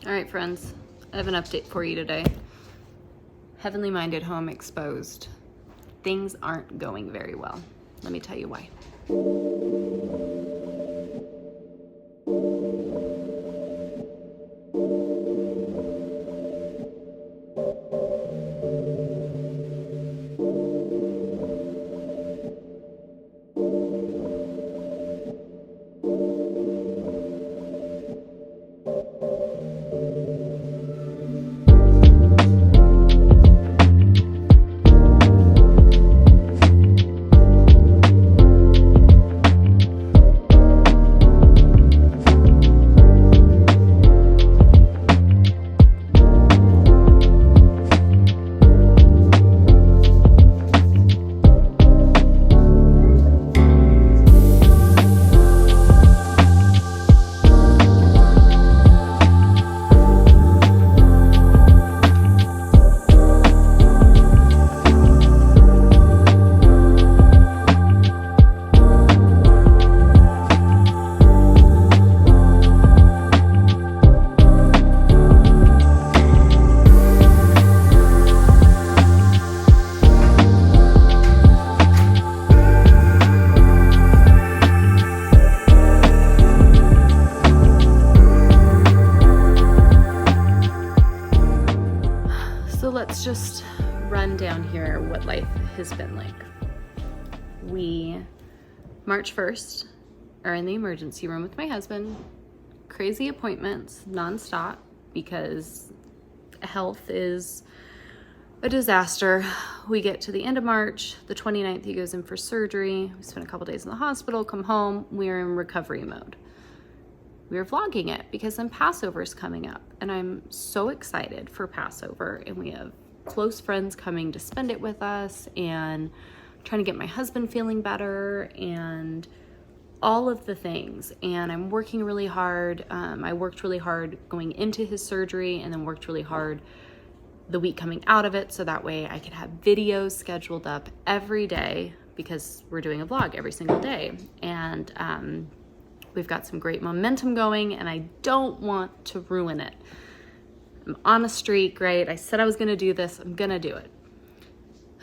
All right, friends, I have an update for you today. Heavenly Minded Home exposed. Things aren't going very well. Let me tell you why. So let's just run down here what life has been like. We, March 1st, are in the emergency room with my husband. Crazy appointments, nonstop, because health is a disaster. We get to the end of March, the 29th, he goes in for surgery. We spend a couple days in the hospital, come home, we're in recovery mode. We were vlogging it because then Passover is coming up and I'm so excited for Passover, and we have close friends coming to spend it with us and trying to get my husband feeling better and all of the things. And I'm working really hard. I worked really hard going into his surgery and then worked really hard the week coming out of it, so that way I could have videos scheduled up every day because we're doing a vlog every single day. And we've got some great momentum going and I don't want to ruin it. I'm on a streak, right? I said I was gonna do this, I'm gonna do it.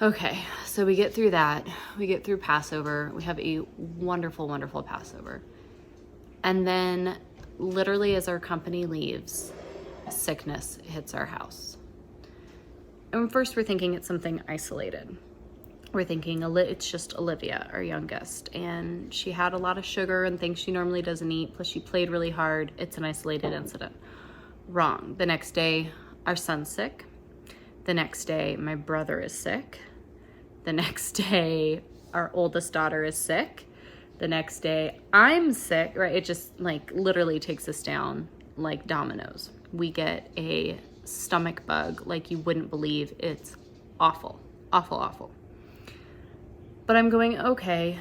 Okay, so we get through that. We get through Passover. We have a wonderful, wonderful Passover. And then literally as our company leaves, sickness hits our house. And first we're thinking it's something isolated. We're thinking it's just Olivia, our youngest, and she had a lot of sugar and things she normally doesn't eat, plus she played really hard. It's an isolated incident. Wrong. The next day, our son's sick. The next day, my brother is sick. The next day, our oldest daughter is sick. The next day, I'm sick, right? It just like literally takes us down like dominoes. We get a stomach bug like you wouldn't believe. It's awful, awful, awful. But I'm going, okay,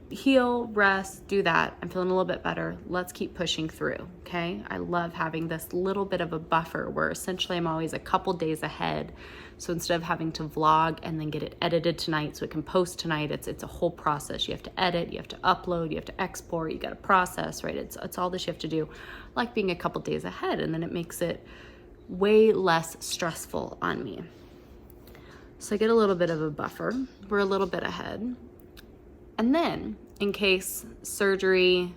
heal, rest, do that. I'm feeling a little bit better. Let's keep pushing through, okay? I love having this little bit of a buffer where essentially I'm always a couple days ahead. So instead of having to vlog and then get it edited tonight so it can post tonight, it's a whole process. You have to edit, you have to upload, you have to export, you got to process, right? It's all this you have to do. I like being a couple days ahead, and then it makes it way less stressful on me. So I get a little bit of a buffer. We're a little bit ahead. And then in case surgery,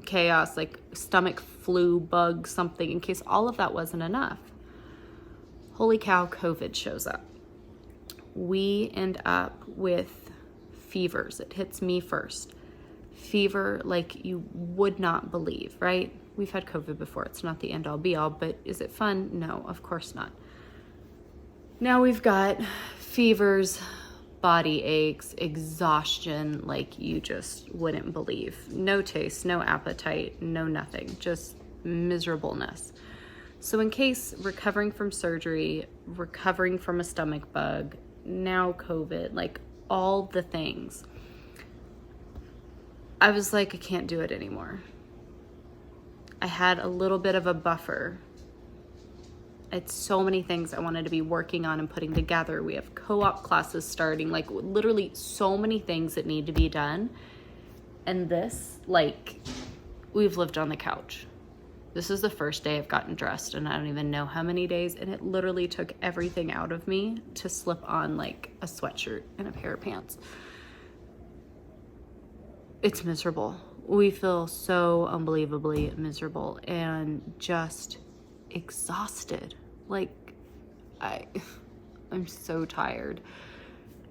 chaos, like stomach flu, bug, something, in case all of that wasn't enough, holy cow, COVID shows up. We end up with fevers. It hits me first. Fever like you would not believe, right? We've had COVID before. It's not the end all be all, but is it fun? No, of course not. Now we've got fevers, body aches, exhaustion like you just wouldn't believe. No taste, no appetite, no nothing, just miserableness. So in case recovering from surgery, recovering from a stomach bug, now COVID, like all the things, I was like, I can't do it anymore. I had a little bit of a buffer. It's so many things I wanted to be working on and putting together. We have co-op classes starting, like literally so many things that need to be done. And this, like, we've lived on the couch. This is the first day I've gotten dressed, and I don't even know how many days, and it literally took everything out of me to slip on like a sweatshirt and a pair of pants. It's miserable. We feel so unbelievably miserable and just exhausted. Like, I'm so tired.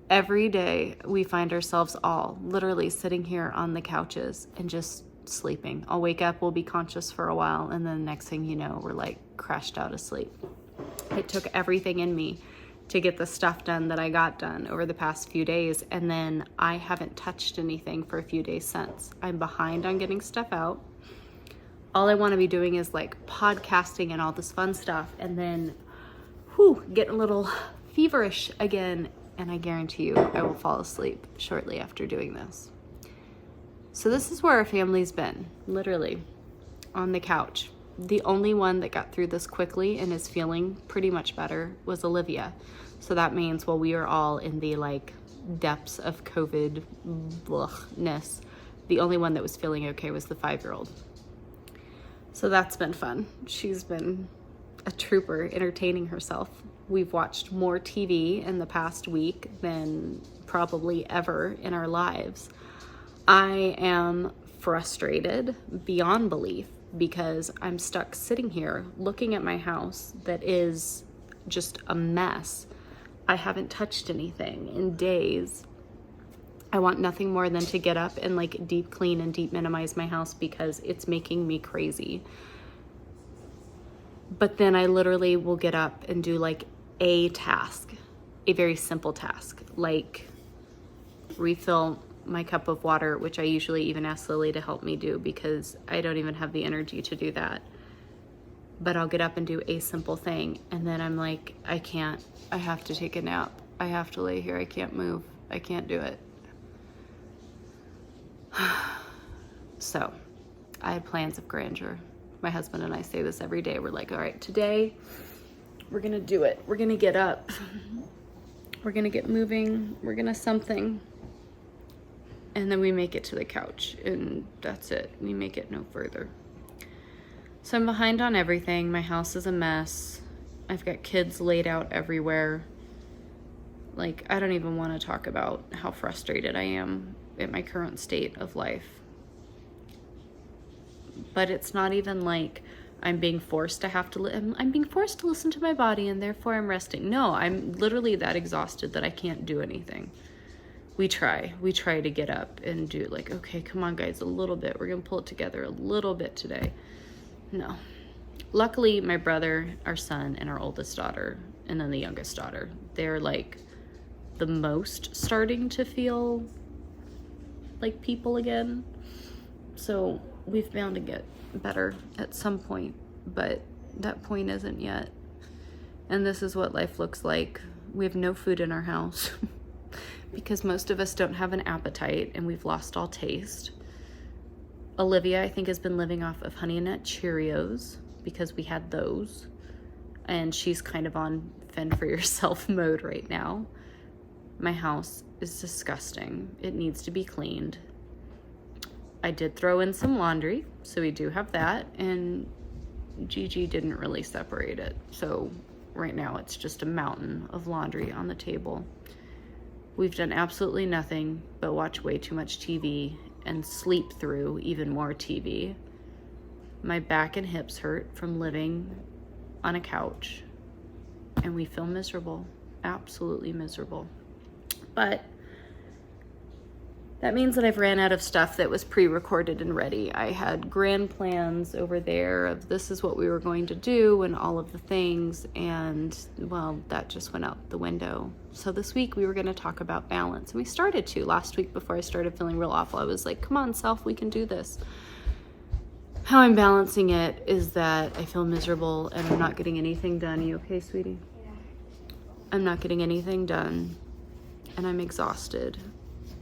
Every day we find ourselves all literally sitting here on the couches and just sleeping. I'll wake up, we'll be conscious for a while, and then the next thing you know, we're like crashed out asleep. It took everything in me to get the stuff done that I got done over the past few days, and then I haven't touched anything for a few days since. I'm behind on getting stuff out. All I want to be doing is like podcasting and all this fun stuff, and then getting a little feverish again, and I guarantee you I will fall asleep shortly after doing this. So this is where our family's been, literally on the couch. The only one that got through this quickly and is feeling pretty much better was Olivia. So that means while we are all in the like depths of COVID ness, the only one that was feeling okay was the 5-year-old. So that's been fun. She's been a trooper entertaining herself. We've watched more TV in the past week than probably ever in our lives. I am frustrated beyond belief because I'm stuck sitting here looking at my house that is just a mess. I haven't touched anything in days. I want nothing more than to get up and like deep clean and deep minimize my house because it's making me crazy. But then I literally will get up and do like a task, a very simple task, like refill my cup of water, which I usually even ask Lily to help me do because I don't even have the energy to do that. But I'll get up and do a simple thing, and then I'm like, I can't. I have to take a nap. I have to lay here. I can't move. I can't do it. So I had plans of grandeur. My husband and I say this every day. We're like, all right, today we're going to do it. We're going to get up. We're going to get moving. We're going to something. And then we make it to the couch, and that's it. We make it no further. So I'm behind on everything. My house is a mess. I've got kids laid out everywhere. Like, I don't even want to talk about how frustrated I am at my current state of life. But it's not even like I'm being forced to I'm being forced to listen to my body and therefore I'm resting. No, I'm literally that exhausted that I can't do anything. We try to get up and do like, okay, come on guys, a little bit. We're going to pull it together a little bit today. No. Luckily, my brother, our son, and our oldest daughter, and then the youngest daughter, they're like the most starting to feel like people again. So we've bound to get better at some point, but that point isn't yet. And this is what life looks like. We have no food in our house. Because most of us don't have an appetite and we've lost all taste. Olivia, I think, has been living off of Honey Nut Cheerios because we had those. And she's kind of on fend for yourself mode right now. My house is disgusting. It needs to be cleaned. I did throw in some laundry, so we do have that. And Gigi didn't really separate it. So right now it's just a mountain of laundry on the table. We've done absolutely nothing but watch way too much TV and sleep through even more TV. My back and hips hurt from living on a couch, and we feel miserable, absolutely miserable. But that means that I've ran out of stuff that was pre-recorded and ready. I had grand plans over there of this is what we were going to do and all of the things, and well, that just went out the window. So this week we were going to talk about balance, and we started to last week before I started feeling real awful. I was like, come on, self, we can do this. How I'm balancing it is that I feel miserable and I'm not getting anything done. You okay, sweetie? Yeah. I'm not getting anything done, and I'm exhausted.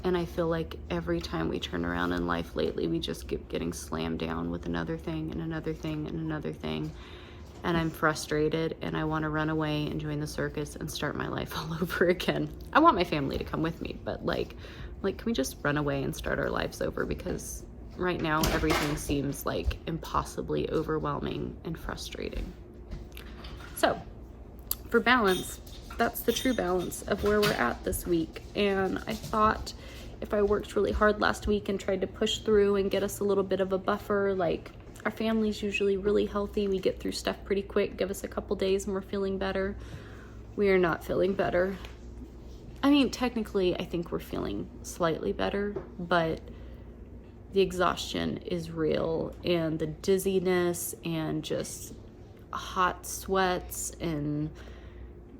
And I feel like every time we turn around in life lately, we just keep getting slammed down with another thing and another thing and another thing. And I'm frustrated and I want to run away and join the circus and start my life all over again. I want my family to come with me, but like, can we just run away and start our lives over? Because right now everything seems like impossibly overwhelming and frustrating. So for balance, that's the true balance of where we're at this week. And I thought if I worked really hard last week and tried to push through and get us a little bit of a buffer, like our family's usually really healthy, we get through stuff pretty quick, give us a couple days and we're feeling better. We are not feeling better. I mean, technically, I think we're feeling slightly better, but the exhaustion is real, and the dizziness and just hot sweats and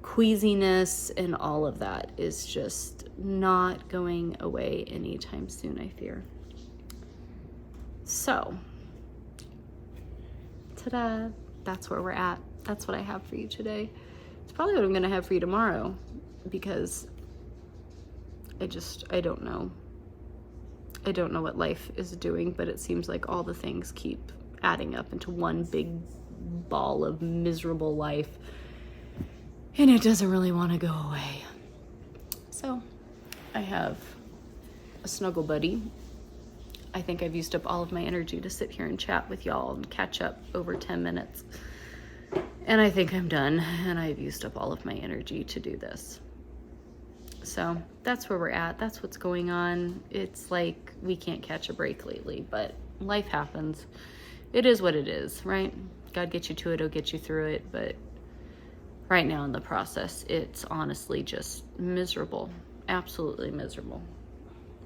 queasiness and all of that is just not going away anytime soon, I fear. So, ta-da, that's where we're at. That's what I have for you today. It's probably what I'm going to have for you tomorrow, because I don't know. I don't know what life is doing, but it seems like all the things keep adding up into one big ball of miserable life, and it doesn't really want to go away. So I have a snuggle buddy. I think I've used up all of my energy to sit here and chat with y'all and catch up over 10 minutes. And I think I'm done, and I've used up all of my energy to do this. So that's where we're at. That's what's going on. It's like we can't catch a break lately, but life happens. It is what it is, right? God gets you to it, he'll get you through it. But right now in the process, it's honestly just miserable. Absolutely miserable.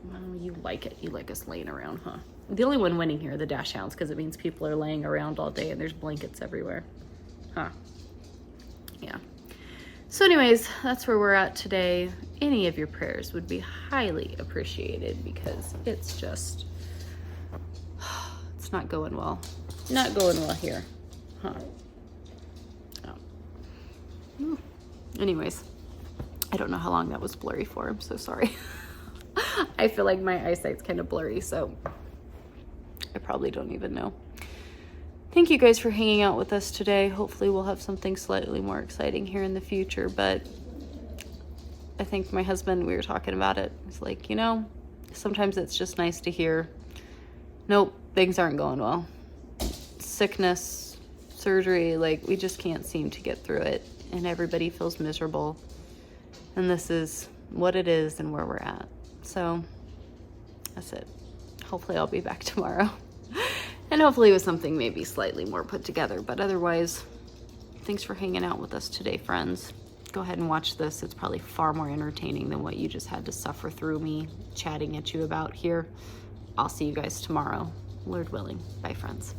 Well, you like it. You like us laying around, huh? The only one winning here are the dash hounds, because it means people are laying around all day and there's blankets everywhere. Huh. Yeah. So anyways, that's where we're at today. Any of your prayers would be highly appreciated, because it's just, it's not going well. Not going well here. Huh. Oh. Anyways, I don't know how long that was blurry for. I'm so sorry. I feel like my eyesight's kind of blurry, so I probably don't even know. Thank you guys for hanging out with us today. Hopefully we'll have something slightly more exciting here in the future, but I think my husband, we were talking about it. It's like, you know, sometimes it's just nice to hear, nope, things aren't going well. Sickness, surgery, like we just can't seem to get through it, and everybody feels miserable. And this is what it is and where we're at. So that's it. Hopefully I'll be back tomorrow. And hopefully with something maybe slightly more put together. But otherwise, thanks for hanging out with us today, friends. Go ahead and watch this. It's probably far more entertaining than what you just had to suffer through me chatting at you about here. I'll see you guys tomorrow, Lord willing. Bye, friends.